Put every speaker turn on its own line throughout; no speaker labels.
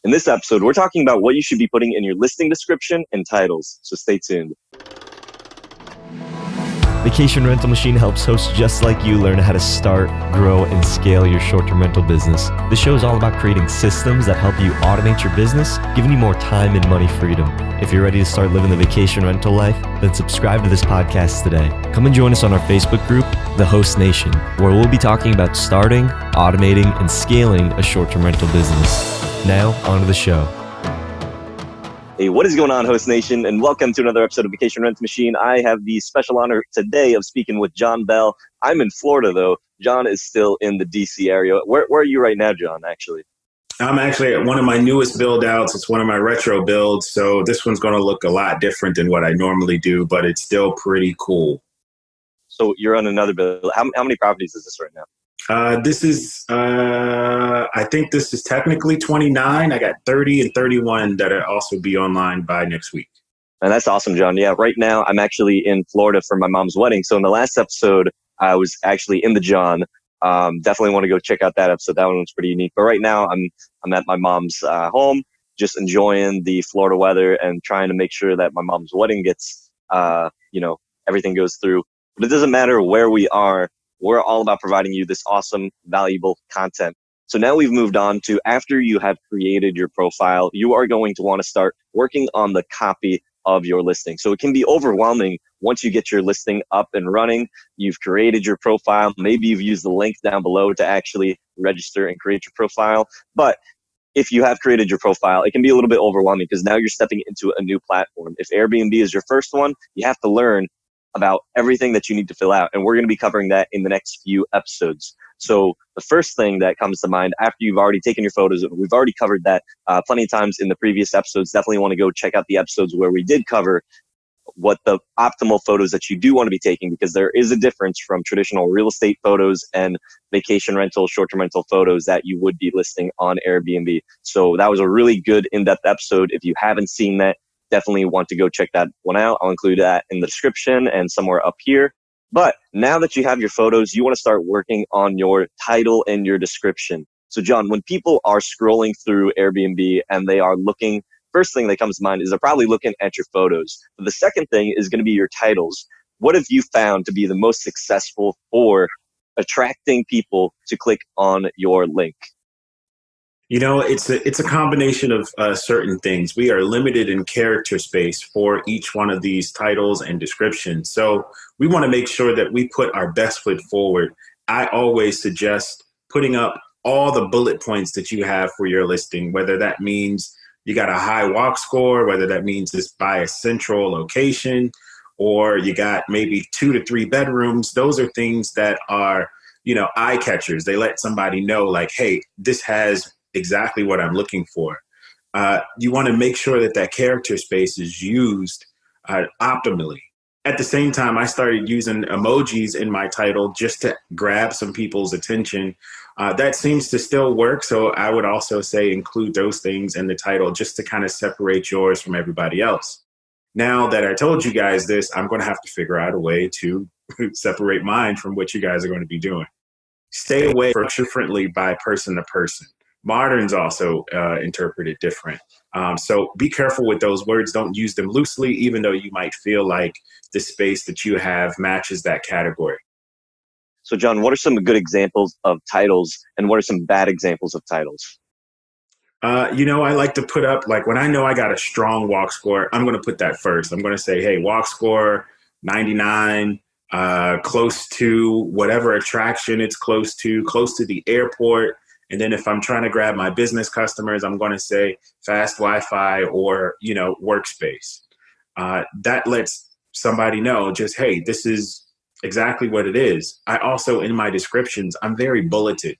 In this episode, we're talking about what you should be putting in your listing description and titles, so stay tuned.
Vacation Rental Machine helps hosts just like you learn how to start, grow, and scale your short-term rental business. This show is all about creating systems that help you automate your business, giving you more time and money freedom. If you're ready to start living the vacation rental life, then subscribe to this podcast today. Come and join us on our Facebook group, The Host Nation, where we'll be talking about starting, automating, and scaling a short-term rental business. Now, on to the show.
Hey, what is going on, Host Nation? And welcome to another episode of Vacation Rental Machine. I have the special honor today of speaking with John Bell. I'm in Florida, though. John is still in the DC area. Where are you right now, John, actually?
I'm actually at one of my newest build outs. It's one of my retro builds. So this one's going to look a lot different than what I normally do, but it's still pretty cool.
So you're on another build. How many properties is this right now?
I think this is technically 29. I got 30 and 31 that'll also be online by next week.
And that's awesome, John. Yeah, right now I'm actually in Florida for my mom's wedding. So in the last episode, I was actually in the John. Definitely want to go check out that episode. That one was pretty unique. But right now I'm at my mom's home, just enjoying the Florida weather and trying to make sure that my mom's wedding gets, everything goes through. But it doesn't matter where we are. We're all about providing you this awesome, valuable content. So now we've moved on to after you have created your profile, you are going to want to start working on the copy of your listing. So it can be overwhelming once you get your listing up and running. You've created your profile. Maybe you've used the link down below to actually register and create your profile. But if you have created your profile, it can be a little bit overwhelming because now you're stepping into a new platform. If Airbnb is your first one, you have to learn about everything that you need to fill out. And we're going to be covering that in the next few episodes. So the first thing that comes to mind after you've already taken your photos, we've already covered that plenty of times in the previous episodes. Definitely want to go check out the episodes where we did cover what the optimal photos that you do want to be taking, because there is a difference from traditional real estate photos and vacation rental, short-term rental photos that you would be listing on Airbnb. So that was a really good in-depth episode. If you haven't seen that, definitely want to go check that one out. I'll include that in the description and somewhere up here. But now that you have your photos, you want to start working on your title and your description. So John, when people are scrolling through Airbnb and they are looking, first thing that comes to mind is they're probably looking at your photos. But the second thing is going to be your titles. What have you found to be the most successful for attracting people to click on your link?
You know, it's a combination of certain things. We are limited in character space for each one of these titles and descriptions. So we want to make sure that we put our best foot forward. I always suggest putting up all the bullet points that you have for your listing, whether that means you got a high walk score, whether that means it's by a central location, or you got maybe 2 to 3 bedrooms. Those are things that are, eye catchers. They let somebody know like, hey, this has exactly what I'm looking for. You want to make sure that character space is used optimally. At the same time, I started using emojis in my title just to grab some people's attention. That seems to still work. So I would also say include those things in the title just to kind of separate yours from everybody else. Now that I told you guys this, I'm going to have to figure out a way to separate mine from what you guys are going to be doing. Stay away from structure friendly by person to person. Moderns also interpret it different. So be careful with those words. Don't use them loosely, even though you might feel like the space that you have matches that category.
So John, what are some good examples of titles and what are some bad examples of titles?
I like to put up, like when I know I got a strong walk score, I'm going to put that first. I'm going to say, hey, walk score 99, close to whatever attraction it's close to the airport. And then if I'm trying to grab my business customers, I'm going to say fast Wi-Fi or, workspace. That lets somebody know just, hey, this is exactly what it is. I also, in my descriptions, I'm very bulleted.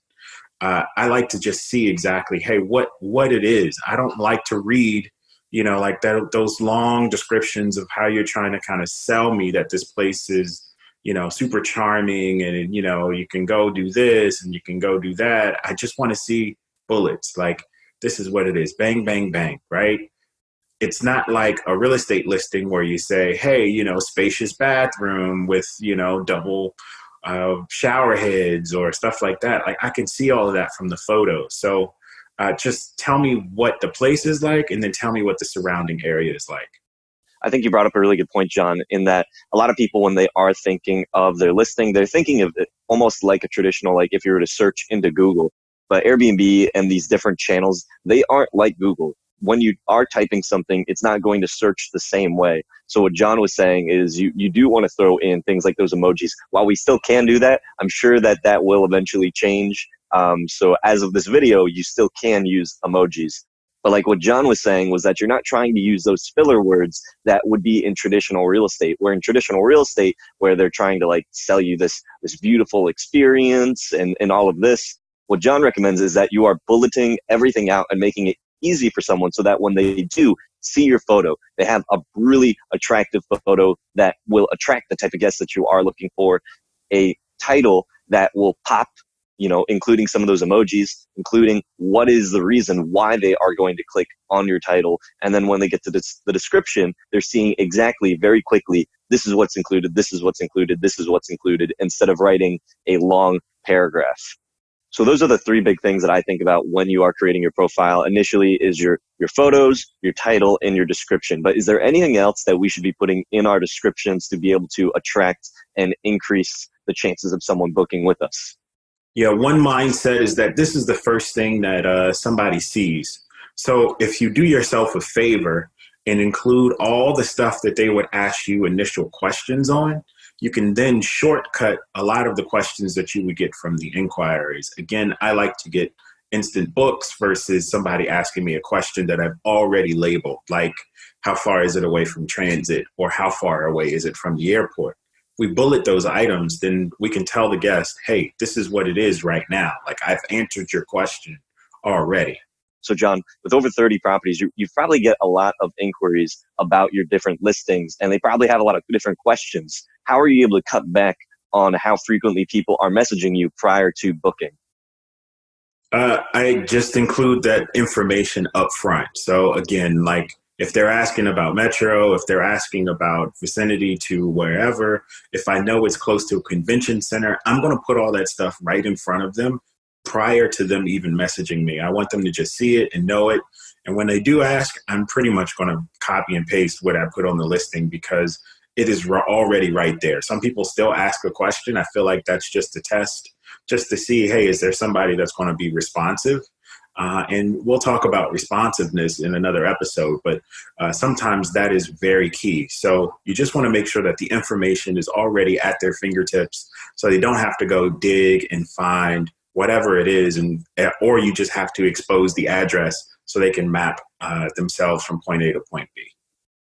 I like to just see exactly, hey, what it is. I don't like to read, like those long descriptions of how you're trying to kind of sell me that this place is, super charming and, you can go do this and you can go do that. I just want to see bullets. Like, this is what it is. Bang, bang, bang, right? It's not like a real estate listing where you say, hey, spacious bathroom with, double shower heads or stuff like that. Like, I can see all of that from the photos. So Just tell me what the place is like, and then tell me what the surrounding area is like.
I think you brought up a really good point, John, in that a lot of people, when they are thinking of their listing, they're thinking of it almost like a traditional, like if you were to search into Google. But Airbnb and these different channels, they aren't like Google. When you are typing something, it's not going to search the same way. So what John was saying is you do want to throw in things like those emojis. While we still can do that, I'm sure that that will eventually change. So as of this video, you still can use emojis. But like what John was saying was that you're not trying to use those filler words that would be in traditional real estate. Where in traditional real estate, where they're trying to like sell you this beautiful experience and all of this, what John recommends is that you are bulleting everything out and making it easy for someone so that when they do see your photo, they have a really attractive photo that will attract the type of guests that you are looking for, a title that will pop, including some of those emojis, including what is the reason why they are going to click on your title. And then when they get to the description, they're seeing exactly very quickly, this is what's included, this is what's included, this is what's included, instead of writing a long paragraph. So those are the three big things that I think about when you are creating your profile. Initially is your photos, your title, and your description. But is there anything else that we should be putting in our descriptions to be able to attract and increase the chances of someone booking with us?
Yeah, one mindset is that this is the first thing that somebody sees. So if you do yourself a favor and include all the stuff that they would ask you initial questions on, you can then shortcut a lot of the questions that you would get from the inquiries. Again, I like to get instant books versus somebody asking me a question that I've already labeled, like how far is it away from transit, or how far away is it from the airport? If we bullet those items, then we can tell the guest, hey, this is what it is right now. Like, I've answered your question already.
So John, with over 30 properties, you probably get a lot of inquiries about your different listings, and they probably have a lot of different questions. How are you able to cut back on how frequently people are messaging you prior to booking?
I just include that information up front. So again, like if they're asking about Metro, if they're asking about vicinity to wherever, if I know it's close to a convention center, I'm going to put all that stuff right in front of them prior to them even messaging me. I want them to just see it and know it. And when they do ask, I'm pretty much going to copy and paste what I put on the listing because it is already right there. Some people still ask a question. I feel like that's just a test, just to see, hey, is there somebody that's going to be responsive? And we'll talk about responsiveness in another episode, but sometimes that is very key. So you just want to make sure that the information is already at their fingertips so they don't have to go dig and find whatever it is, or you just have to expose the address so they can map themselves from point A to point B.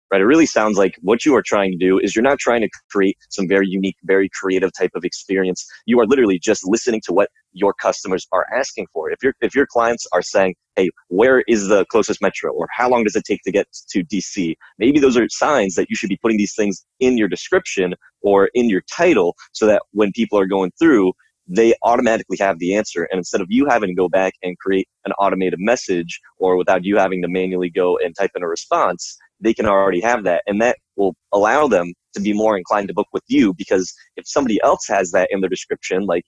Right. It really sounds like what you are trying to do is you're not trying to create some very unique, very creative type of experience. You are literally just listening to what your customers are asking for. If your clients are saying, hey, where is the closest metro, or how long does it take to get to DC? Maybe those are signs that you should be putting these things in your description or in your title so that when people are going through, they automatically have the answer. And instead of you having to go back and create an automated message, or without you having to manually go and type in a response, they can already have that. And that will allow them to be more inclined to book with you, because if somebody else has that in their description, like,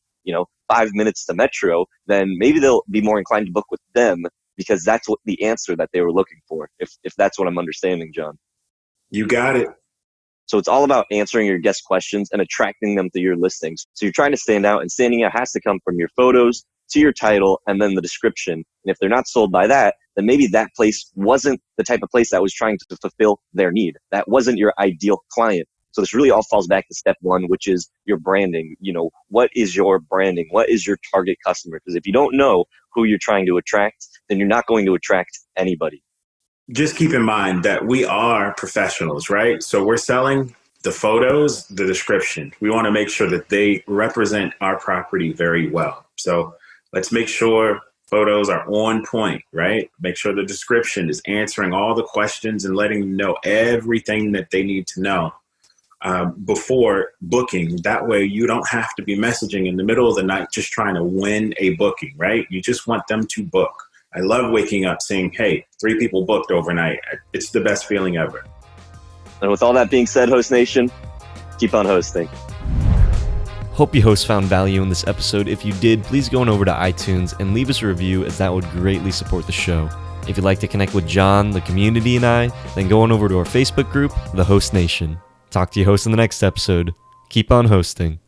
5 minutes to Metro, then maybe they'll be more inclined to book with them because that's what the answer that they were looking for. If that's what I'm understanding, John.
You got it.
So it's all about answering your guest questions and attracting them to your listings. So you're trying to stand out, and standing out has to come from your photos to your title and then the description. And if they're not sold by that, then maybe that place wasn't the type of place that was trying to fulfill their need. That wasn't your ideal client. So this really all falls back to step one, which is your branding. What is your branding? What is your target customer? Because if you don't know who you're trying to attract, then you're not going to attract anybody.
Just keep in mind that we are professionals, right? So we're selling the photos, the description. We want to make sure that they represent our property very well. So let's make sure photos are on point, right? Make sure the description is answering all the questions and letting them know everything that they need to know before booking. That way you don't have to be messaging in the middle of the night just trying to win a booking, right? You just want them to book. I love waking up saying, hey, 3 people booked overnight. It's the best feeling ever.
And with all that being said, Host Nation, keep on hosting.
Hope you hosts found value in this episode. If you did, please go on over to iTunes and leave us a review, as that would greatly support the show. If you'd like to connect with John, the community, and I, then go on over to our Facebook group, The Host Nation. Talk to you hosts in the next episode. Keep on hosting.